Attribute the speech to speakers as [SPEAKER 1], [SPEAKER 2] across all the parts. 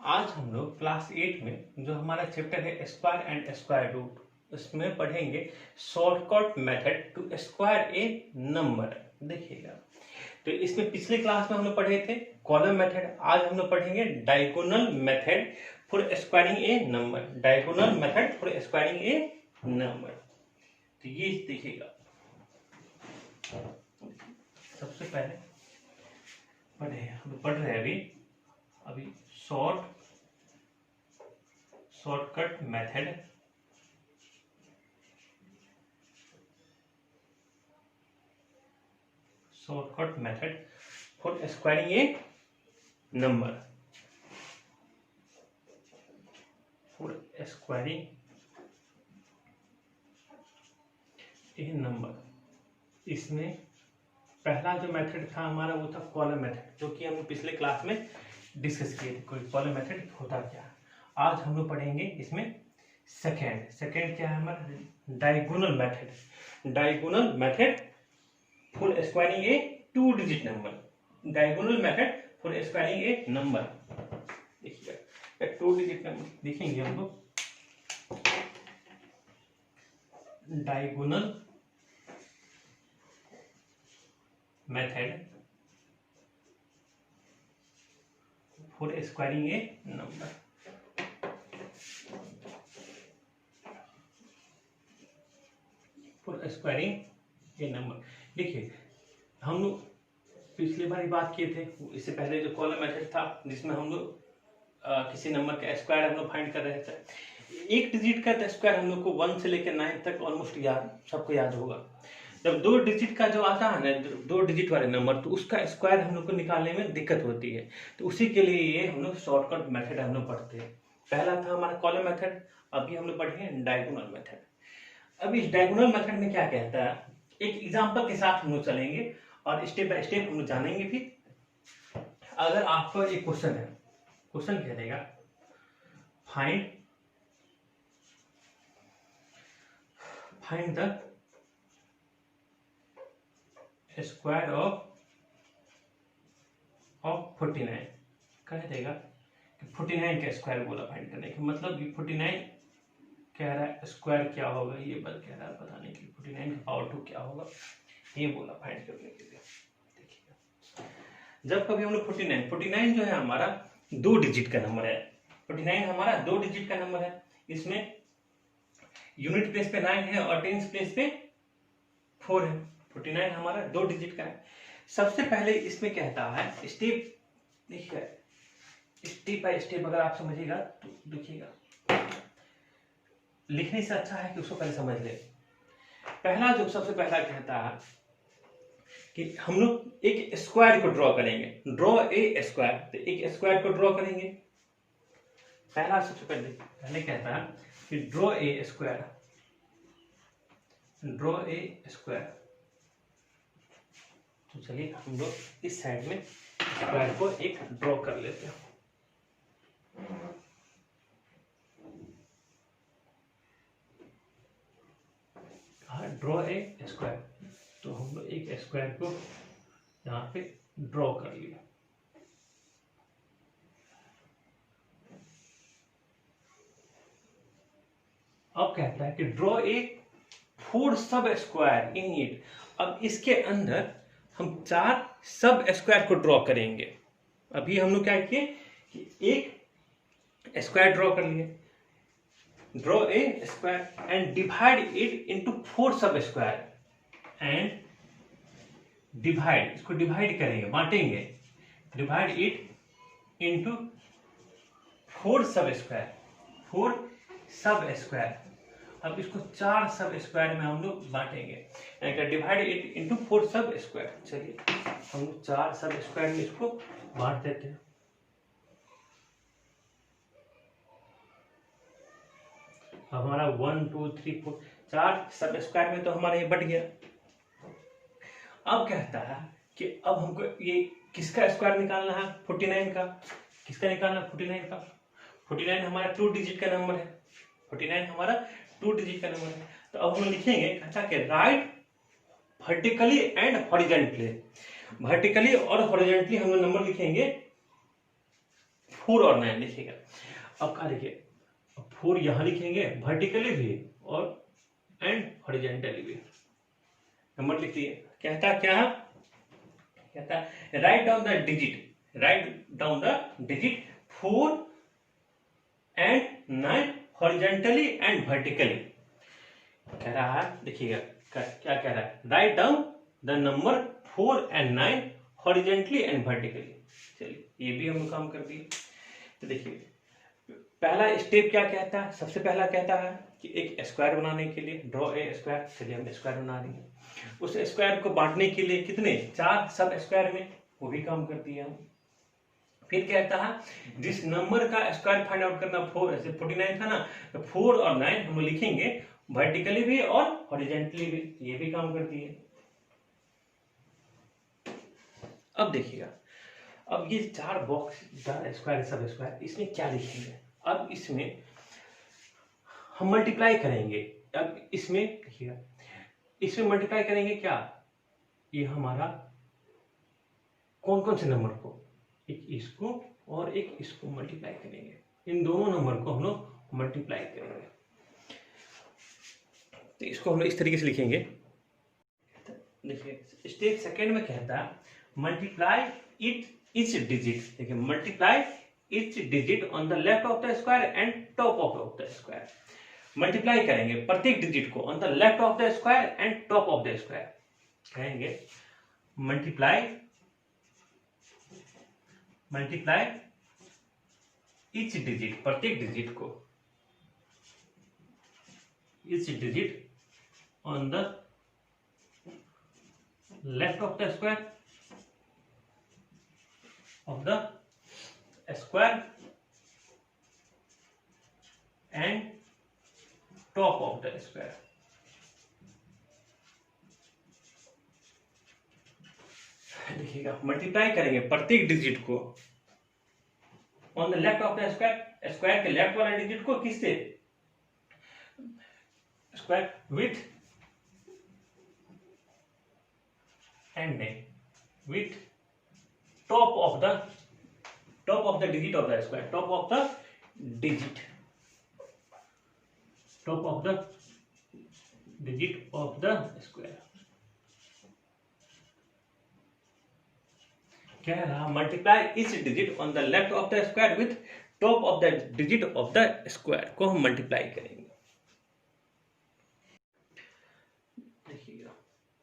[SPEAKER 1] आज हम लोग क्लास 8 में जो हमारा चैप्टर है स्क्वायर एंड स्क्वायर रूट, उसमें पढ़ेंगे shortcut method to square a number. देखिएगा, तो इसमें पिछले क्लास में हम लोग पढ़े थे कॉलम मेथड। आज हम लोग पढ़ेंगे diagonal method for squaring A number. Diagonal method for squaring A number, तो ये देखिएगा। सबसे पहले पढ़ रहे हैं अभी shortcut method for squaring A number, for squaring A number. इसमें पहला जो मेथड था हमारा वो था कॉलम मेथड, जो कि हम पिछले क्लास में डिस्कस किए थे। कोई कॉलम मेथड होता क्या। आज हम लोग पढ़ेंगे इसमें सेकेंड क्या है हमारा diagonal method for squaring A 2 digit number. Diagonal method for squaring A number. देखिएगा 2 डिजिट नंबर देखेंगे हम लोग। Diagonal method for squaring A number. For squaring A number, देखिए हम लोग पिछली बार बात किए थे। इससे पहले जो कॉलम मेथड था जिसमें हम लोग किसी नंबर का स्क्वायर हम लोग फाइंड कर रहे थे। एक डिजिट का स्क्वायर हम लोग को 1 से लेकर 9 तक ऑलमोस्ट सबको याद होगा। जब 2 डिजिट का जो आता है ना, 2 डिजिट वाले नंबर, तो उसका स्क्वायर हम लोग को निकालने में दिक्कत होती है। तो उसी के लिए ये हम लोग शॉर्टकट मेथड हम लोग पढ़ते हैं। पहला था हमारा कॉलम मेथड, अभी हम लोग पढ़ेंगे डायगोनल मेथड। अब इस डायगोनल मेथड में क्या कहता है, एक एग्जांपल के साथ हम लोग चलेंगे और स्टेप बाय स्टेप हम लोग जानेंगे। फिर अगर आपको एक क्वेश्चन है, क्वेश्चन कह देगा फाइंड द स्क्वायर ऑफ 49, कह देगा कि 49 का स्क्वायर बोला फाइंड करने का मतलब ये 49 कह रहा है स्क्वायर क्या होगा, ये बात कह रहा है बताने के लिए 49 का पावर 2 क्या होगा, ये बोला फाइंड करने के लिए। देखिएगा, जब कभी हम लोग 49 जो है हमारा 2 डिजिट का नंबर है। 49 हमारा 2 डिजिट का नंबर है। इसमें यूनिट प्लेस पे 9 है और टेंस प्लेस पे 4 है। 49 हमारा 2 डिजिट का है। सबसे पहले इसमें कहता है स्टेप, देखिए स्टेप बाय स्टेप अगर आप समझिएगा तो देखिएगा, लिखने से अच्छा है कि उसको पहले समझ ले। पहला जो सबसे पहला कहता है कि हम लोग एक स्क्वायर को ड्रॉ करेंगे। ड्रॉ ए स्क्वायर, तो एक स्क्वायर को ड्रॉ करेंगे। पहला सबसे पहले कहता है कि ड्रॉ ए स्क्वायर। तो चलिए हम लोग इस साइड में स्क्वायर को एक ड्रॉ कर लेते हैं। ड्रॉ ए स्क्वायर, तो हम लोग एक स्क्वायर को यहाँ पे ड्रॉ कर लिया। अब कहता है कि ड्रॉ ए 4 सब स्क्वायर इन इट। अब इसके अंदर हम 4 सब स्क्वायर को ड्रॉ करेंगे। अभी हम लोग क्या किए कि एक स्क्वायर ड्रॉ कर लिए। Draw a square and divide it into 4 सब स्क्वायर एंड डिवाइड, इसको डिवाइड करेंगे, बांटेंगे। डिवाइड इट इनटू 4 सब स्क्वायर। अब इसको 4 सब स्क्वायर में हम लोग बांटेंगे। डिवाइड इट इनटू 4 सब स्क्वायर। चलिए हम लोग 4 सब स्क्वायर में इसको बांट देते हैं। अब हमारा 1 2 3 4 4 सब स्क्वायर में तो हमारा ये बट गया। अब कहता है कि अब हमको ये किसका स्क्वायर निकालना है, 49 का। किसका निकालना है, 49 का। 49 हमारा 2 डिजिट का नंबर है। 49 हमारा 2 डिजिट का नंबर है। तो अब हम लिखेंगे, कहता कि right vertically and horizontally. Vertically और हॉरिजॉन्टली हम लोग नंबर लिखेंगे 4 और 9 लिखिएगा। अब क्या लिखिए, 4 यहां लिखेंगे वर्टिकली भी और एंड हॉरिजॉन्टली भी। नंबर लिखिए, कहता है write down the digit 4 and 9 horizontally and vertically. कह रहा है, देखिएगा क्या कह रहा है, write down the number 4 and 9 horizontally and vertically. चलिए ये भी हम काम कर दिए। तो देखिए पहला स्टेप क्या कहता है, सबसे पहला कहता है कि एक स्क्वायर बनाने के लिए ड्रॉ ए स्क्वायर। चलिए हम स्क्वायर बना देंगे। उस स्क्वायर को बांटने के लिए कितने 4 सब स्क्वायर में, वो भी काम कर दिया हम। फिर कहता है जिस नंबर का स्क्वायर फाइंड आउट करना, 4 ऐसे 49 था ना, तो 4 और 9 हम लिखेंगे वर्टिकली भी और हॉरिजॉन्टली भी। ये भी काम कर दिए। अब देखिएगा, अब ये 4 बॉक्स स्क्वायर सब स्क्वायर, इसमें क्या लिखेंगे। अब इसमें हम मल्टीप्लाई करेंगे। अब इसमें देखिएगा, इसमें मल्टीप्लाई करेंगे क्या, ये हमारा कौन कौन से नंबर को, एक इसको और एक इसको मल्टीप्लाई करेंगे। इन दोनों नंबर को हम लोग मल्टीप्लाई करेंगे। तो इसको हम लोग इस तरीके से लिखेंगे। देखिए स्टेप सेकेंड में कहता है मल्टीप्लाई each digit। देखिए multiply each digit on the left of the square and top of the square. Multiply करेंगे प्रत्येक डिजिट को on the left of the square and top of the square. कहेंगे multiply each digit, प्रत्येक digit को, each digit on the left of the square of the square and top of the square। देखिएगा multiply करेंगे प्रत्येक digit को on the left of the square, square के left वाले digit को किससे, square with and with top of the digit of the square, top of the digit of the square। क्या है रहा, multiply each digit on the left of the square with top of the digit of the square को हम multiply करेंगे। देखिएगा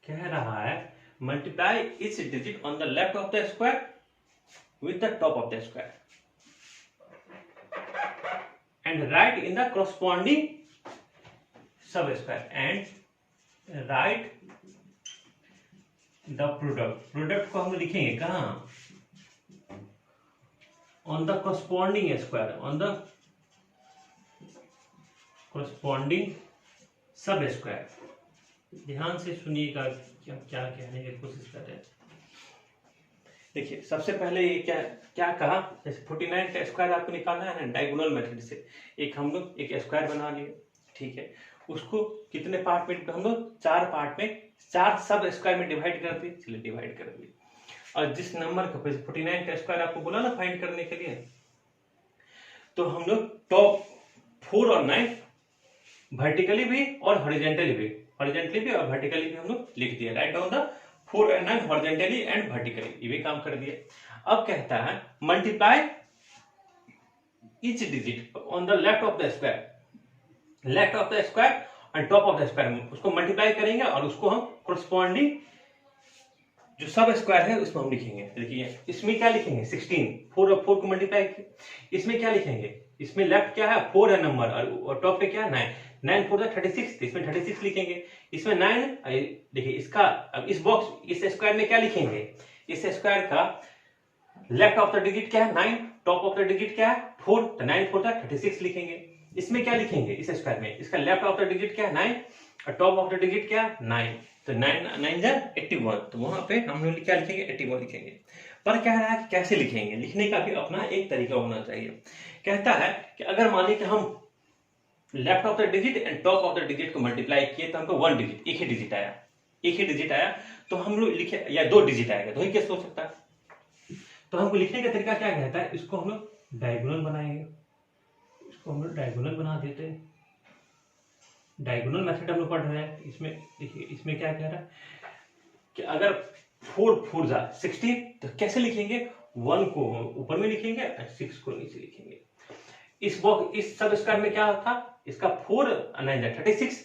[SPEAKER 1] कह रहा है multiply each digit on the left of the square with the top of the square and write in the corresponding sub square and write the product को हम लिखेंगे कहाँ, on the corresponding square, on the corresponding sub square। ध्यान से सुनिएगा क्या कहने की कोशिश कर रहे हैं। देखिए सबसे पहले ये क्या कहा, जैसे 49 का स्क्वायर आपको निकालना है ना डायगोनल मेथड से। एक हम लोग एक स्क्वायर बना लिए, ठीक है, उसको कितने पार्ट में, हम लोग 4 पार्ट में 4 सब स्क्वायर में डिवाइड कर दिए। चलिए डिवाइड कर दिए। और जिस नंबर का 49 का स्क्वायर आपको बोला ना फाइंड करने के लिए, तो हम लोग टॉप 4 और 9 वर्टिकली भी और हॉरिजॉन्टली भी और वर्टिकली भी हम लोग लिख दिया। Write down the 4 and 9 horizontally and vertically, ये भी काम कर दिए। अब कहता है multiply each digit on the left of the square and top of the square, उसको मल्टीप्लाई करेंगे और उसको हम corresponding जो सब स्क्वायर है उसमें हम लिखेंगे। देखिए इसमें क्या लिखेंगे 16, 4 और 4 को मल्टीप्लाई किए। इसमें क्या लिखेंगे, इसमें लेफ्ट क्या है 4 है नंबर और टॉप पे क्या है 9 4 36, इसमें 36 लिखेंगे। इसमें 9, देखिए इसका, अब इस बॉक्स इस स्क्वायर में क्या लिखेंगे, इस स्क्वायर का लेफ्ट ऑफ द डिजिट क्या है 9, टॉप ऑफ द डिजिट क्या है 4, तो 9 4 36 लिखेंगे। इसमें क्या लिखेंगे इस स्क्वायर में, इसका लेफ्ट ऑफ द डिजिट क्या है 9 और टॉप ऑफ द डिजिट क्या है 9, तो 9 जा 81, तो वहां पे हम लोग क्या लिखेंगे 81 लिखेंगे। पर कह रहा है कि कैसे लिखेंगे, लिखने का भी अपना एक तरीका होना चाहिए। कहता है कि अगर मान लीजिए कि हम left of the digit and top of the digit को मल्टीप्लाई किए तो हमको 1 डिजिट, एक ही डिजिट आया, तो हम लोग लिखे, या 2 डिजिट आएगा, 2 ही केस हो सकता है। तो हमको लिखने का तरीका क्या कहता है, इसको हम लोग डायगोनल बनाएंगे, इसको हम लोग डायगोनल बना देते हैं। डायगोनल मेथड हम लोग पढ़ रहे हैं। इसमें देखिए, इसमें क्या कह रहा है कि अगर 4 जा 16 तो कैसे लिखेंगे, 1 को ऊपर में लिखेंगे और 6 को नीचे लिखेंगे। इस सब स्क्वायर में क्या था, इसका 4 9 जा 36,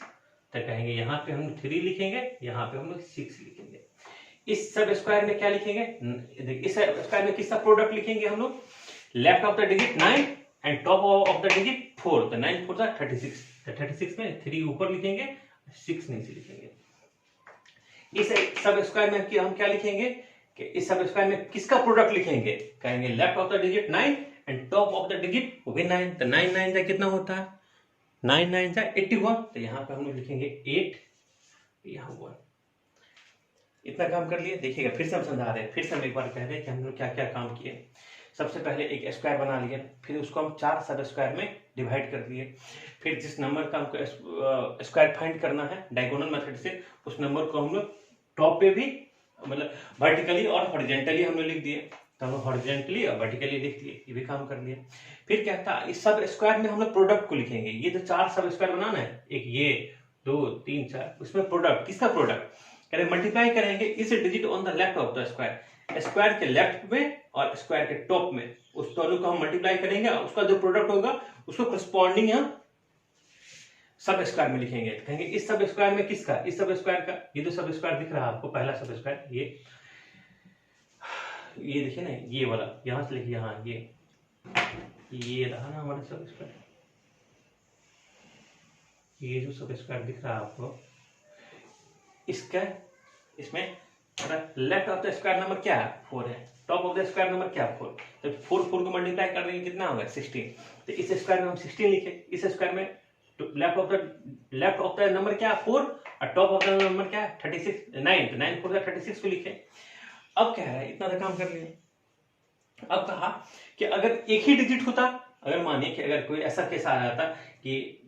[SPEAKER 1] तो कहेंगे यहाँ पे हम 3 लिखेंगे, यहाँ पे हम लोग 6 लिखेंगे। इस सब स्क्वायर में क्या लिखेंगे, इस स्क्वायर में किसका प्रोडक्ट लिखेंगे हम लोग, left of the digit 9 and top of the digit 4, तो 9 4 जा 36, तो 36 में 3 ऊपर लिखेंगे, 6 नीचे लिखेंगे। इस सब स्क्वायर में हम क्या लिखेंगे कि इस सब स्क्वायर में किसका प्रोडक्ट लिखेंगे, कहेंगे left of the digit 9 and top of the digit वो भी 9, तो 9 9 जा कितना होता है, 9 9 जा 81, तो यहाँ पे हम लोग लिखेंगे 8, यहाँ 1। इतना काम कर लिए। देखिएगा फिर से हम समझा रहे हैं, फिर से हम एक बार कह रहे हैं कि हम लोग क्या क्या काम किए। सबसे पहले एक स्क्वायर बना लिया, फिर उसको हम 4 सब स्क्वायर में डिवाइड कर दिए। फिर जिस नंबर का हमको स्क्वायर फाइंड करना है डायगोनल मेथड से, उस नंबर को हम लोग टॉप पे भी मतलब वर्टिकली और हॉरिजॉन्टली हम लोग लिख दिए, तो हम हॉरिजॉन्टली और वर्टिकली लिख दिए, ये भी काम कर लिए। फिर क्या था, इस सब स्क्वायर में हम लोग प्रोडक्ट को लिखेंगे। ये जो 4 सब स्क्वायर बनाना है, एक ये 2 3 4, उसमें प्रोडक्ट किसका प्रोडक्ट करें, मल्टीप्लाई करेंगे इस digit on the left of the square, square के लेफ्ट में और स्क्वायर के टॉप में, उस दोनों को हम मल्टीप्लाई करेंगे और उसका जो प्रोडक्ट होगा उसको करस्पॉन्डिंग हम सब स्क्वायर में लिखेंगे। कहेंगे इस सब स्क्वायर में किसका, इस सब स्क्वायर का, ये जो सब स्क्वायर दिख रहा है आपको, पहला सब स्क्वायर ये देखिए ना, ये वाला यहां से लिखिए, यहाँ ये रहा ना हमारा सब स्क्वायर, ये जो सब स्क्वायर दिख रहा है आपको, इसका इसमें left of the square number क्या है, 4 है, top of the square number क्या है, 4, तो 4 को मल्टीप्लाई कर देंगे कितना होगा, 16, तो इस स्क्वायर में हम 16 लिखे, इस स्क्वायर में लेफ्ट ऑफ द नंबर क्या है 4 और टॉप ऑफ द नंबर क्या है 36 9, तो 9 4 36 को लिखे। अब क्या है, इतना काम कर लिए। अब कहा कि अगर एक ही डिजिट होता, अगर मानिए कि अगर कोई ऐसा केस आ जाता कि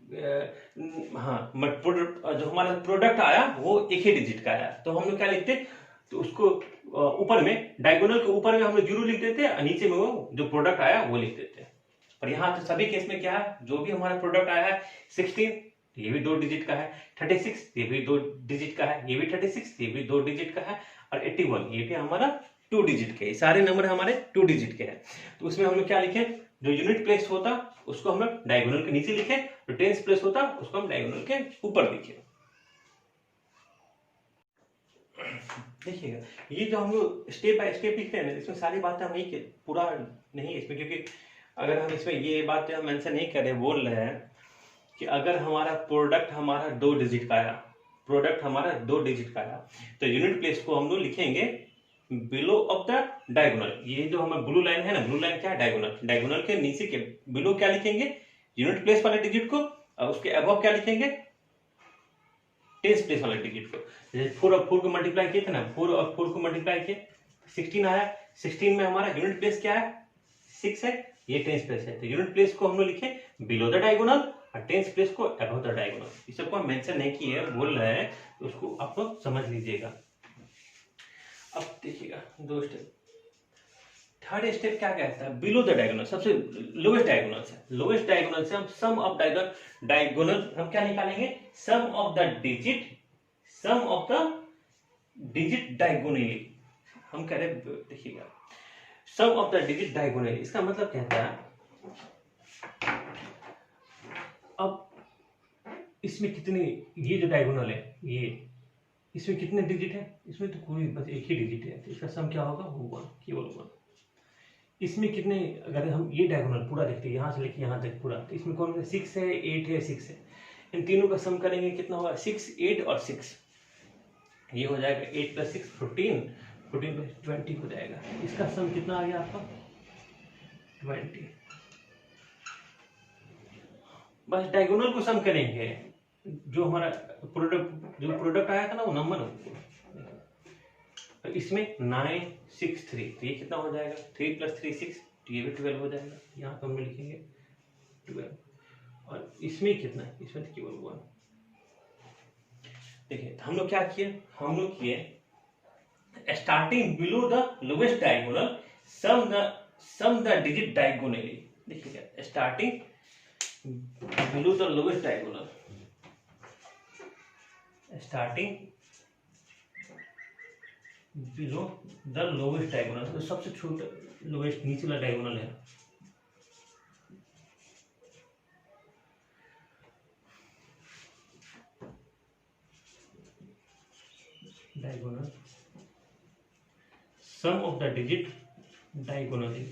[SPEAKER 1] हाँ जो हमारा प्रोडक्ट आया वो एक ही डिजिट का आया, तो हम लोग क्या लिखते, तो उसको ऊपर में डायगोनल के ऊपर में हम लोग 0 लिख देते और नीचे में वो जो प्रोडक्ट आया वो लिख देते। पर यहाँ तो सभी केस में क्या है, जो भी हमारा प्रोडक्ट आया है 16, ये भी 2 डिजिट का है, 36 ये भी 2 डिजिट का है, ये भी 36 ये भी 2 डिजिट का है, और 81 ये भी हमारा 2 डिजिट के, सारे नंबर हमारे 2 डिजिट के हैं। तो उसमें हम लोग क्या लिखे, जो यूनिट प्लेस होता उसको हम लोग डायगोनल के नीचे लिखे, जो टेंस प्लेस होता उसको हम डायगोनल के ऊपर लिखे। देखिएगा ये जो हम लोग स्टेप बाय स्टेप लिख रहे हैं, इसमें सारी बातें हम नहीं पूरा नहीं इसमें, क्योंकि अगर हम इसमें ये बातें हम मेंशन नहीं कर रहे, बोल रहे हैं कि अगर हमारा प्रोडक्ट हमारा 2 डिजिट का आया, प्रोडक्ट हमारा 2 डिजिट का आया, तो यूनिट प्लेस को हम लोग लिखेंगे बिलो ऑफ द डायगोनल। ये जो हमारा ब्लू लाइन है ना, ब्लू लाइन क्या है, डायगोनल, डायगोनल के नीचे के बिलो क्या लिखेंगे, यूनिट प्लेस वाले डिजिट को, और उसके अबव क्या लिखेंगे, टेंस प्लेस वाले डिजिट को। जैसे 4 और 4 को मल्टीप्लाई किए थे ना, 4 और 4 को मल्टीप्लाई किए 16 आया, 16 में हमारा यूनिट प्लेस क्या है 6 है, ये टेंस प्लेस है, तो यूनिट प्लेस को हम लोग लिखे बिलो द डायगोनल और टेंस प्लेस को अबव द डायगोनल। इस सबको हम मेंशन नहीं किए, बोल रहे हैं, तो उसको आप लोग समझ लीजिएगा। अब देखिएगा 2 स्टेप, थर्ड स्टेप क्या कहता है, बिलो द डायगोनल, सबसे लोएस्ट डायगोनल से, लोएस्ट डायगोनल से हम सम ऑफ डायगोनल हम क्या निकालेंगे, सम ऑफ द डिजिट डायगोनली। हम कह रहे देखिएगा सम ऑफ द डिजिट डायगोनली, इसका मतलब कहता है अब इसमें कितने, ये जो डायगोनल है ये, इसमें कितने डिजिट है, इसमें तो कोई बस एक ही डिजिट है, तो इसका सम क्या होगा, 1, केवल 1। इसमें कितने, अगर हम ये डायगोनल पूरा देखते हैं, यहाँ से लेके यहाँ तक पूरा, तो इसमें कौन है, 6 है, 8 है, 6 है, इन तीनों का सम करेंगे कितना होगा, 6 8 और 6, ये हो जाएगा 8 + 6 14, 14 + 20 हो जाएगा। इसका सम कितना आ गया आपका 20। बस डायगोनल को सम करेंगे, जो हमारा प्रोडक्ट आया था ना वो नंबर, तो इसमें 9 6 3, तो ये कितना हो जाएगा, 3 + 3 6, तो ये भी 12 हो जाएगा, यहाँ पर हम लिखेंगे 12। और इसमें कितना है, इसमें केवल 1। देखिए हम लोग क्या किए, हम लोग किए starting below the lowest diagonal, sum the sum the digit diagonally, देखिएगा starting below the lowest diagonal, starting below the lowest diagonal, तो सबसे छोटा लोवेस्ट नीचे वाला डायगोनल है, diagonal sum of the digit diagonally,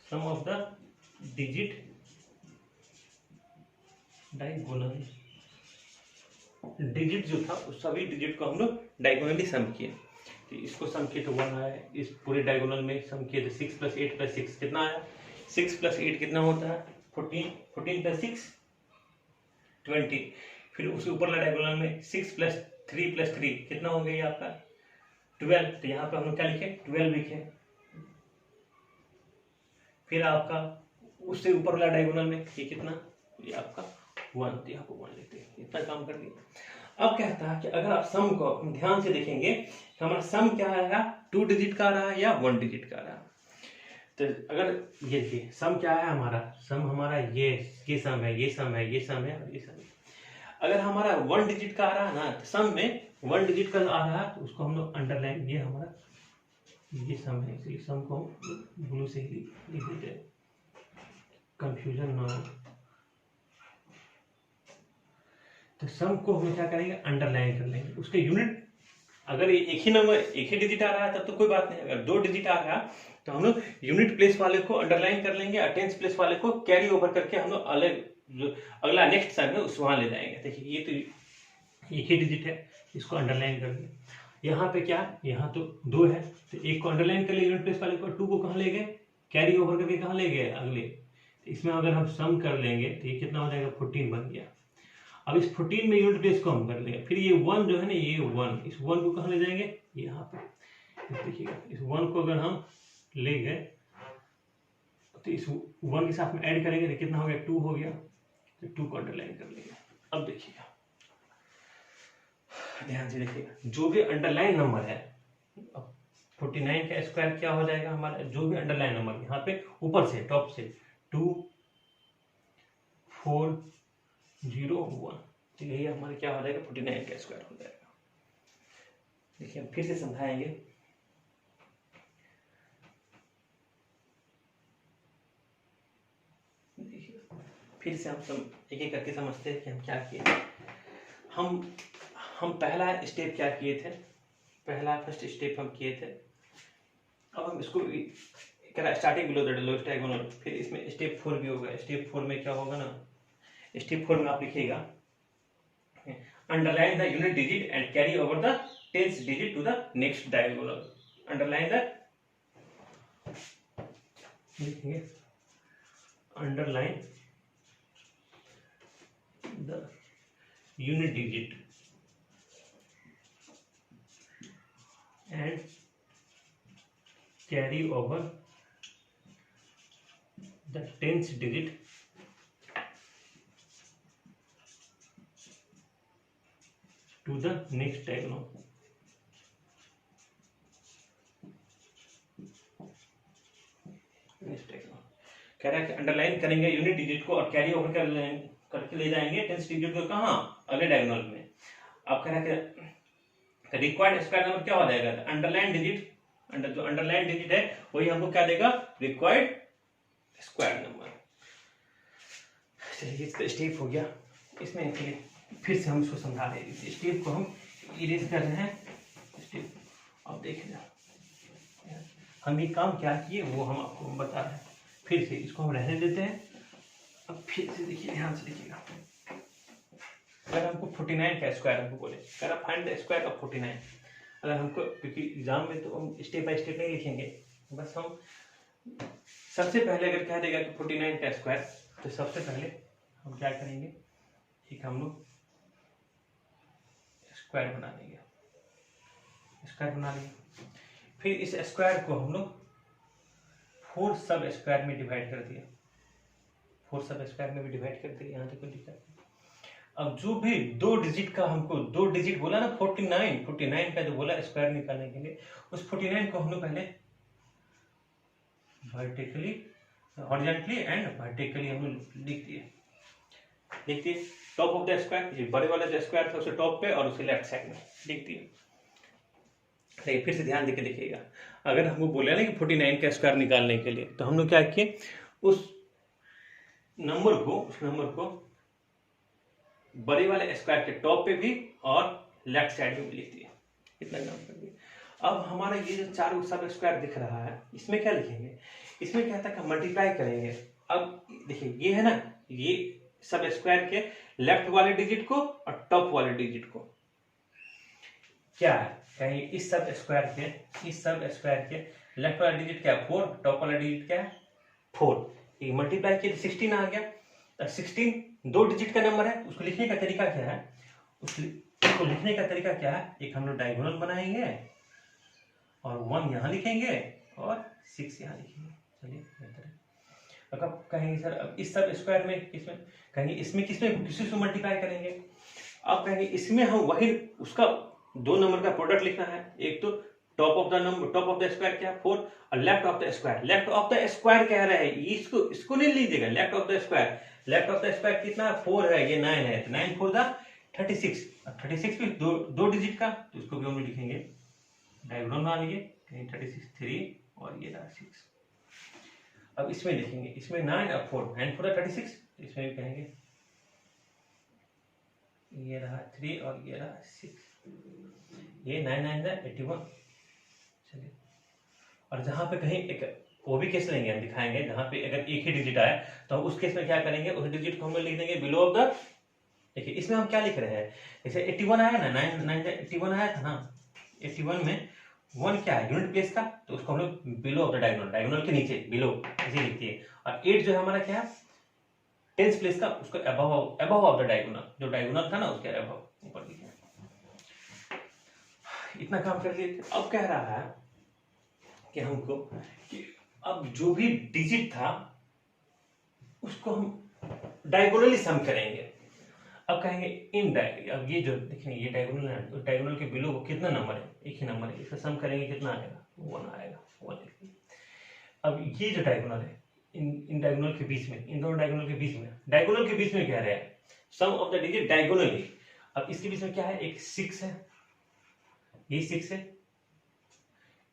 [SPEAKER 1] sum of the digit diagonally, digit जो था उस सभी डिजिट को हम लोग डायगोनली सम किए, तो इसको सम किए तो 1 आया, इस पूरे डायगोनल में सम किए तो 6 + 8 + 6 कितना आया, 6 + 8 कितना होता है 14, 14 + 6 20, फिर उसके ऊपर वाला डायगोनल में 6 + 3 + 3 कितना हो गया आपका 12, तो यहाँ पे हम लोग क्या लिखे 12 लिखे, फिर आपका उससे ऊपर वाला डायगोनल में ये कितना, ये आपका 1, तो यहाँ को 1 लिखते हैं, इतना काम कर दिया। अब कहता है कि अगर आप सम को ध्यान से देखेंगे तो हमारा सम क्या आएगा, 2 डिजिट का आ रहा है या 1 डिजिट का आ रहा है, तो अगर ये देखिए सम क्या है हमारा, सम हमारा ये सम है, ये सम है, ये सम है और ये सम है। अगर हमारा 1 डिजिट का आ रहा है ना, तो सम में 1 डिजिट का आ रहा है तो उसको हम लोग अंडरलाइन, ये हमारा ये सम है, इसलिए सम को हम ब्लू से ही लिख देते हैं, कंफ्यूजन ना हो। तो सम को हम क्या करेंगे अंडरलाइन कर लेंगे, उसके यूनिट अगर एक ही नंबर एक ही डिजिट आ रहा है तब तो कोई बात नहीं, अगर 2 डिजिट आ रहा है तो हम लोग यूनिट प्लेस वाले को अंडरलाइन कर लेंगे और टेंस प्लेस वाले को कैरी ओवर करके हम लोग अलग जो अगला नेक्स्ट सम है उस वहां ले जाएंगे। देखिए ये तो एक ही डिजिट है, इसको अंडरलाइन कर दिया, यहाँ पे क्या, यहाँ तो 2 है तो एक को अंडरलाइन कर लिए यूनिट प्लेस वाले को, 2 को कहाँ ले गए कैरी ओवर करके कहाँ ले गए अगले, तो इसमें अगर हम सम कर लेंगे तो ये कितना हो जाएगा 14 बन गया। अब इस 14 में यूनिट प्लेस को हम कर लेंगे, फिर ये 1 जो है ना, ये 1, इस 1 को कहाँ ले जाएंगे यहाँ पे, देखिएगा इस 1 को अगर हम ले गए तो इस 1 के साथ में ऐड करेंगे तो कितना हो गया 2 हो गया, तो 2 को अंडरलाइन कर लेंगे। अब देखिएगा ध्यान से देखिएगा, जो भी अंडरलाइन नंबर है, अब 49 का स्क्वायर क्या हो जाएगा हमारा, जो भी अंडरलाइन नंबर यहाँ पे ऊपर से टॉप से 2 4 0 1, तो यही हमारे क्या हो जाएगा 49 का स्क्वायर हो जाएगा। देखिए हम फिर से समझाएंगे, देखिए फिर से हम एक एक करके समझते हैं कि हम क्या किए। हम पहला स्टेप क्या किए थे, पहला फर्स्ट स्टेप हम किए थे, अब हम इसको starting below the lowest diagonal, फिर इसमें स्टेप 4 भी होगा। स्टेप 4 में क्या होगा ना, स्टेप 4 में आप लिखिएगा underline the unit digit and carry over the tens digit to the next diagonal. Underline the, लिखेंगे underline the unit digit and carry over the tens digit to the next diagonal। कह रहा है कि underline करेंगे unit digit को और carry over करके ले जाएंगे टेंस डिजिट को कहाँ, अगले डायगोनल में। अब कह रहा है कि रिक्वायर्ड स्क्वायर नंबर क्या हो जाएगा, अंडरलाइन डिजिट, जो अंडरलाइन डिजिट है वही हमको क्या देगा, रिक्वायर्ड स्क्वायर नंबर। चलिए स्टेप हो गया, इसमें फिर से हम इसको समझा रहे हैं, स्टेप को हम इरेज कर रहे हैं स्टेप। अब देखिए हम ये काम क्या किए वो हम आपको बता रहे हैं, फिर से इसको हम रहने देते हैं। अब फिर से देखिए ध्यान से देखिएगा, अगर हमको 49 का स्क्वायर हमको बोले, अगर फाइंड द स्क्वायर ऑफ 49, अगर हमको, क्योंकि एग्जाम में तो हम स्टेप बाय स्टेप नहीं लिखेंगे, बस हम सबसे पहले अगर कह देगा कि 49 का स्क्वायर, तो सबसे पहले हम क्या करेंगे, एक हम लोग स्क्वायर बना देंगे, स्क्वायर बना लेंगे, फिर इस स्क्वायर को हम लोग 4 सब स्क्वायर में डिवाइड कर दिया, 4 सब स्क्वायर में भी डिवाइड कर दिया, यहाँ तक कोई दिक्कत नहीं। अब जो भी 2 डिजिट का हमको 2 डिजिट बोला ना, 49 का जो बोला स्क्वायर निकालने के लिए, उस 49 को हम लोग पहले वर्टिकली, हॉरिजॉन्टली एंड वर्टिकली हम लोग लिख दिए। देखिए टॉप ऑफ द स्क्वायर, ये बड़े वाला जो स्क्वायर था उसे टॉप पे और उसे लेफ्ट साइड में लिख दिए। देखिए फिर से ध्यान देके देखिएगा, अगर हमको बोले ना कि 49 का स्क्वायर निकालने के लिए, तो हम लोग क्या किए, उस नंबर को बड़े वाले स्क्वायर के टॉप पे भी और लेफ्ट साइड में भी लिख दिए। इतना काम कर दिया। अब हमारा ये जो चारों सब स्क्वायर दिख रहा है, इसमें क्या लिखेंगे, इसमें क्या था, मल्टीप्लाई करेंगे। अब देखिए ये है ना, ये सब स्क्वायर के लेफ्ट वाले डिजिट को और टॉप वाले डिजिट को क्या है, कहीं इस सब स्क्वायर के लेफ्ट वाला डिजिट क्या है 4, टॉप वाला डिजिट क्या है 4। ये मल्टीप्लाई किया 16 आ गया। 16 दो डिजिट का नंबर है, उसको लिखने का तरीका क्या है, उसको लिखने का तरीका क्या है, एक हम लोग डायगोनल बनाएंगे और 1 यहाँ लिखेंगे और 6 यहाँ लिखेंगे। चलिए बेहतर है। अगर कहेंगे सर अब इस सब स्क्वायर में किसमें, कहेंगे इसमें किसी से मल्टीप्लाई करेंगे। अब कहेंगे इसमें हम वही उसका दो नंबर का प्रोडक्ट लिखना है, एक तो टॉप ऑफ द स्क्वायर क्या है 4 और लेफ्ट ऑफ द स्क्वायर कह रहे हैं, इसको नहीं लीजिएगा, लेफ्ट ऑफ द स्क्वायर कितना है 4 है, ये 9 है, तो 9 4 36, 36 भी दो डिजिट का, तो इसको भी हम लिखेंगे डायगोनल बना लीजिए, कहीं 36 3 और ये रहा 6। अब इसमें लिखेंगे, इसमें 9 और 4, 9 4 36, इसमें भी कहेंगे ये रहा 3 और ये रहा 6, ये 9 9 81। चलिए, और जहां पे कहीं एक वो भी केस लेंगे, हम दिखाएंगे जहां पे अगर एक ही डिजिट आए तो हम उस केस में क्या करेंगे, उस डिजिट को हम लिख देंगे बिलो ऑफ द। देखिए इसमें हम क्या लिख रहे हैं, जैसे 81 आया ना, 9 9 81 आया था ना, 81 में 1 क्या है यूनिट प्लेस का, तो उसको हम लोग बिलो ऑफ द डायगोनल के नीचे बिलो ऐसे लिखती है। और 8 जो है हमारा क्या है टेंस प्लेस का, उसको अबव ऑफ द डायगोनल, जो डायगोनल था ना उसके अबव ऊपर लिखे। इतना काम कर लिए। अब कह रहा है कि हमको कि अब जो भी डिजिट था उसको हम डायगोनली सम करेंगे। अब कहेंगे इन अब ये जो देखेंगे ये डायगोनल है, डायगोनल के बिलो कितना नंबर है, एक ही नंबर है, इसका सम करेंगे कितना आएगा 1 आएगा 1। अब ये जो डायगोनल है इन डायगोनल के बीच में, इन दोनों डायगोनल के बीच में कह रहे हैं सम ऑफ द डिजिट डायगोनली। अब इसके बीच में क्या है, एक 6 है, ये 6 है,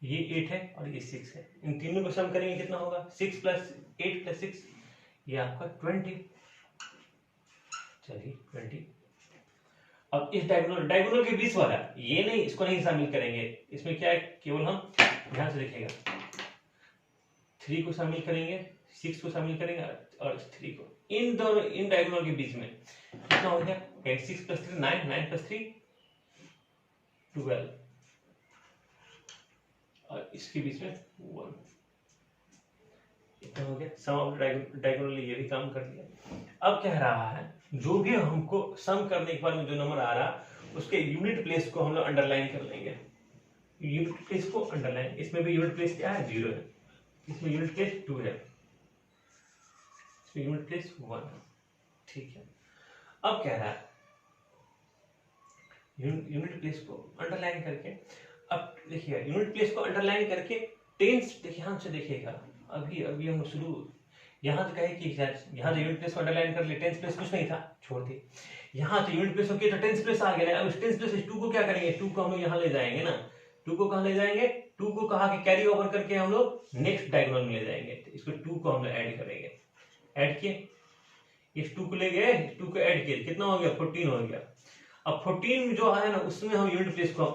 [SPEAKER 1] ये 8 है और ये 6 है, इन तीनों को सम करेंगे कितना होगा 6 + 8 + 6, ये आपका 20। चलिए 20। अब इस डायगोनल के बीच वाला ये नहीं, इसको नहीं शामिल करेंगे, इसमें क्या है केवल हम ध्यान से देखिएगा 3 को शामिल करेंगे, 6 को शामिल करेंगे और 3 को, इन डायगोनल के बीच में कितना हो गया 6 + 3 9, 9 + 3 12 और इसके बीच में 1, इतना हो गया सम ऑफ डायगोनल। ये भी काम कर लिया। अब कह रहा है जो भी हमको सम करने के बाद में जो नंबर आ रहा उसके यूनिट प्लेस को हम लोग अंडरलाइन कर लेंगे, यूनिट प्लेस को अंडरलाइन। इसमें भी यूनिट प्लेस क्या है 0 है, इसमें यूनिट प्लेस 2 है, इसमें यूनिट प्लेस 1 है। ठीक है, अब कह रहा है यूनिट प्लेस को अंडरलाइन करके, अब देखिए यूनिट प्लेस को अंडरलाइन करके टेंस, देखिए ध्यान से देखिएगा, अभी हम शुरू यहाँ तो कहे कि यहाँ तो यूनिट प्लेस को अंडरलाइन कर लिए, टेंस प्लेस कुछ नहीं था छोड़ दी, यहाँ तो यूनिट प्लेस हो गया तो टेंस प्लेस आ गया। अब इस टेंस प्लेस 2 को क्या करेंगे, 2 को हम लोग यहाँ ले जाएंगे ना, 2 को कहाँ ले जाएंगे, 2 को कहा कि कैरी ओवर करके हम लोग नेक्स्ट डायगोनल में ले जाएंगे, तो इसको 2 को हम लोग ऐड करेंगे, ऐड किए, इस 2 को ले गए, 2 को ऐड किए, कितना हो गया 14 हो गया। अब 14 जो है ना उसमें हम यूनिट प्लेस को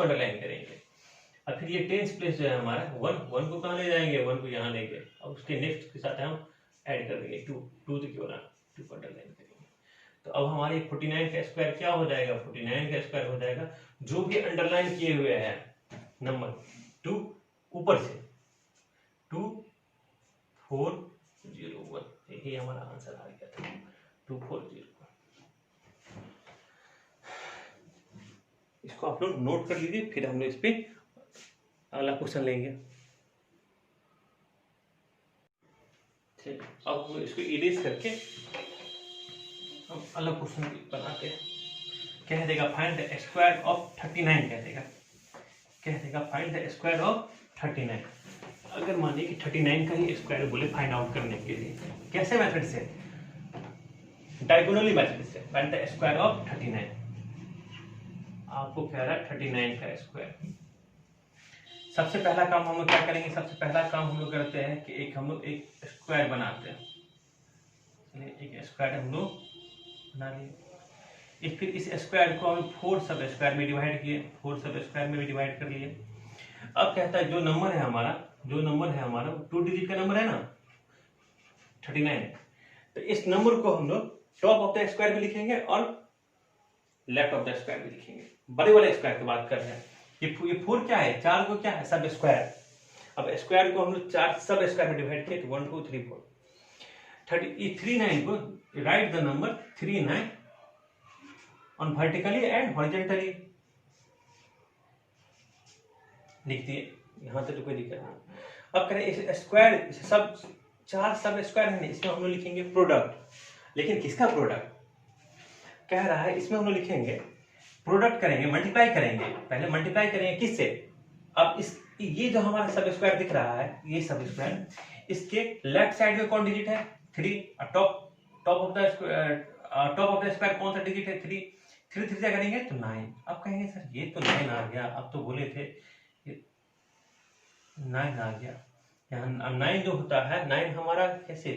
[SPEAKER 1] अंडरलाइन करेंगे। अब फिर ये टेंस प्लेस जो है हमारा 1 को कहाँ ले जाएंगे, 1 को यहाँ लेंगे, अब उसके नेक्स्ट के साथ हम ऐड कर देंगे 2 तो क्यों ना 2 को अंडरलाइन करेंगे। तो अब हमारे 49 का स्क्वायर क्या हो जाएगा, 49 का स्क्वायर हो जाएगा जो भी अंडरलाइन किए हुए हैं नंबर 2 ऊपर से 2401, यही हमारा आंसर आ गया था 2401। इसको आप लोग नोट कर लीजिए, फिर हम लोग इस पे अगला क्वेश्चन लेंगे। ठीक, अब हम इसको इरेज करके हम अलग क्वेश्चन बनाते हैं। कह देगा फाइंड द स्क्वायर ऑफ 39, कह देगा फाइंड द स्क्वायर ऑफ 39। अगर मानिए कि 39 का ही स्क्वायर बोले फाइंड आउट करने के लिए, कैसे मेथड से, डायगोनली मेथड से, फाइंड द स्क्वायर ऑफ 39। आपको कह रहा है 39 का स्क्वायर। सबसे पहला काम हम लोग क्या करेंगे, सबसे पहला काम हम लोग करते हैं कि हम लोग एक स्क्वायर बनाते हैं। चलिए एक स्क्वायर हम लोग बना लिए। फिर इस स्क्वायर को हम 4 सब स्क्वायर में डिवाइड किए, 4 सब स्क्वायर में भी डिवाइड कर लिए। अब कहता है जो नंबर है हमारा 2 डिजिट का नंबर है ना 39, तो इस नंबर को हम लोग टॉप ऑफ द स्क्वायर भी लिखेंगे और लेफ्ट ऑफ द स्क्वायर भी लिखेंगे। बड़े वाले स्क्वायर की बात कर रहे हैं। ये 4 क्या है, 4 को क्या है, सब स्क्वायर। अब स्क्वायर को हम लोग 4 सब स्क्वायर में डिवाइड किए, 1 2 3 4 39 को right the number 39 on vertically and horizontally लिख दिए। यहां तक तो कोई दिक्कत नहीं। अब करें इस स्क्वायर, सब 4 सब स्क्वायर है, इसमें हम लोग लिखेंगे प्रोडक्ट। लेकिन किसका प्रोडक्ट कह रहा है, इसमें हम लोग लिखेंगे प्रोडक्ट करेंगे, मल्टीप्लाई करेंगे। पहले मल्टीप्लाई करेंगे किससे, अब इस ये जो हमारा सब स्क्वायर दिख रहा है, ये सब स्क्वायर, इसके लेफ्ट साइड में कौन डिजिट है 3, टॉप ऑफ द स्क्वायर कौन सा डिजिट है 3, 3 3 क्या करेंगे तो 9। अब कहेंगे सर ये तो 9 आ गया, अब तो बोले थे 9 आ गया। यहाँ 9 जो होता है, 9 हमारा कैसे,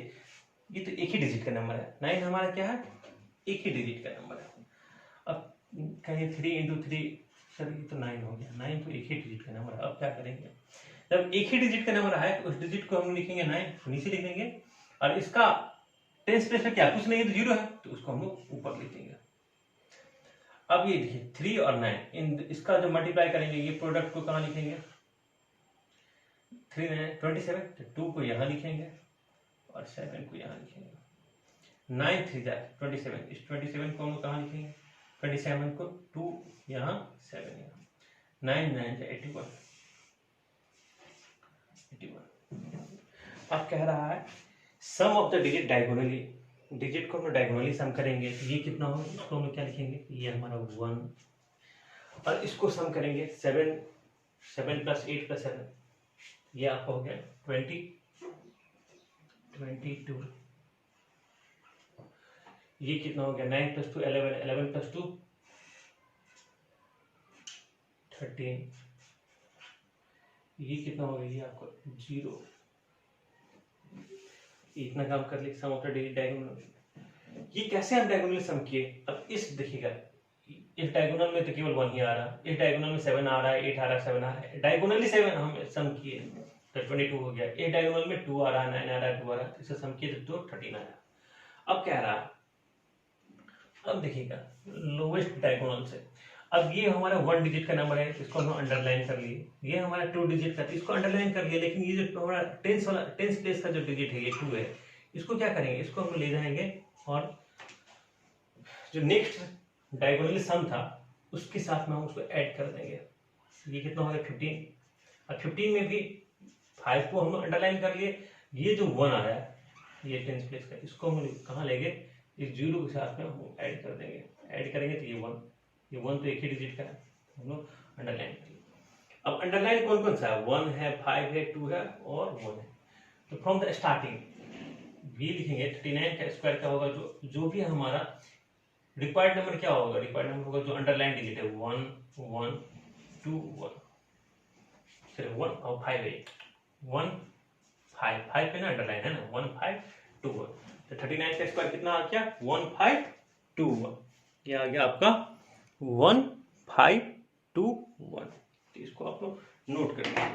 [SPEAKER 1] ये तो एक ही डिजिट का नंबर है, 9 हमारा क्या है, एक ही डिजिट का नंबर है। अब कहें 3 इंटू 3, सर ये तो 9 हो गया, 9 तो एक ही डिजिट का नंबर है। अब क्या करेंगे, जब एक ही डिजिट का नंबर है तो उस डिजिट को हम लिखेंगे 9, नीचे लिखेंगे, और इसका टेंस प्लेस में क्या कुछ नहीं है तो 0 है, तो उसको हम लोग ऊपर लिखेंगे। अब ये देखिए 3 और 9, इसका जो मल्टीप्लाई करेंगे, ये प्रोडक्ट को कहाँ लिखेंगे, 3 9 27, तो 2 को यहाँ लिखेंगे और 7 को यहाँ लिखेंगे। 9 3 27, इस 27 को हम लोग कहाँ लिखेंगे, 27 को 2 यहाँ 7 यहाँ, 9 9 81। अब कह रहा है sum of the digit diagonally, digit को हम लोग डायगोनली सम करेंगे, तो ये कितना होगा, इसको हम लोग क्या लिखेंगे, ये हमारा 1, और इसको सम करेंगे 7 7 प्लस 8 प्लस 7, ये आपका हो गया 22। ये कितना हो गया 9 प्लस 2 11, 11 प्लस 2 13, ये कितना हो गया, ये आपको 0। इतना काम कर लिया सम ऑफ द डिजिट डायगोनल। ये कैसे हम डायगोनल सम किए, अब इस देखिएगा, इस डायगोनल में तो केवल 1 ही आ रहा, इस डायगोनल में 7 आ रहा है, 8 आ रहा है, 7 आ रहा है, डायगोनली 7 हम सम किए तो 22 हो गया। इस डायगोनल में 2 आ रहा है, 9 आ रहा है, 2 आ रहा है, इसे सम किए तो 13 आया। अब कह रहा है, अब देखिएगा लोवेस्ट डायगोनल से, अब ये हमारा 1 डिजिट का नंबर है, इसको हम अंडरलाइन कर लिए, ये हमारा 2 डिजिट का, इसको अंडरलाइन कर लिया, लेकिन ये जो हमारा टेंस प्लेस का जो डिजिट है ये 2 है, इसको क्या करेंगे, इसको हम ले जाएंगे और जो नेक्स्ट डायगोनली सम था उसके साथ में हम उसको ऐड कर देंगे। ये कितना हो गया 15, और 15 में भी 5 को हम अंडरलाइन कर लिए, ये जो 1 आया ये टेंस प्लेस का, इसको हम कहाँ लेंगे, इस 0 के साथ में हम ऐड कर देंगे, ऐड करेंगे तो ये 1 तो एक ही डिजिट का है, हम लोग अंडरलाइन करेंगे। अब अंडरलाइन कौन कौन सा है, 1 है, 5 है, 2 है और 1 है। तो फ्रॉम द स्टार्टिंग भी लिखेंगे 39 का स्क्वायर क्या होगा, जो भी हमारा रिक्वायर्ड नंबर क्या होगा, रिक्वायर्ड नंबर होगा जो अंडरलाइन डिजिट है 1 1 2 1, फिर 1 और 5 है, 1 5 5 पे ना अंडरलाइन है ना, 1 5 2 1, तो 39 का स्क्वायर कितना आ गया 1 5 2 1, ये आ गया आपका 1 5 2 1। तो इसको आप लोग नोट कर लीजिए।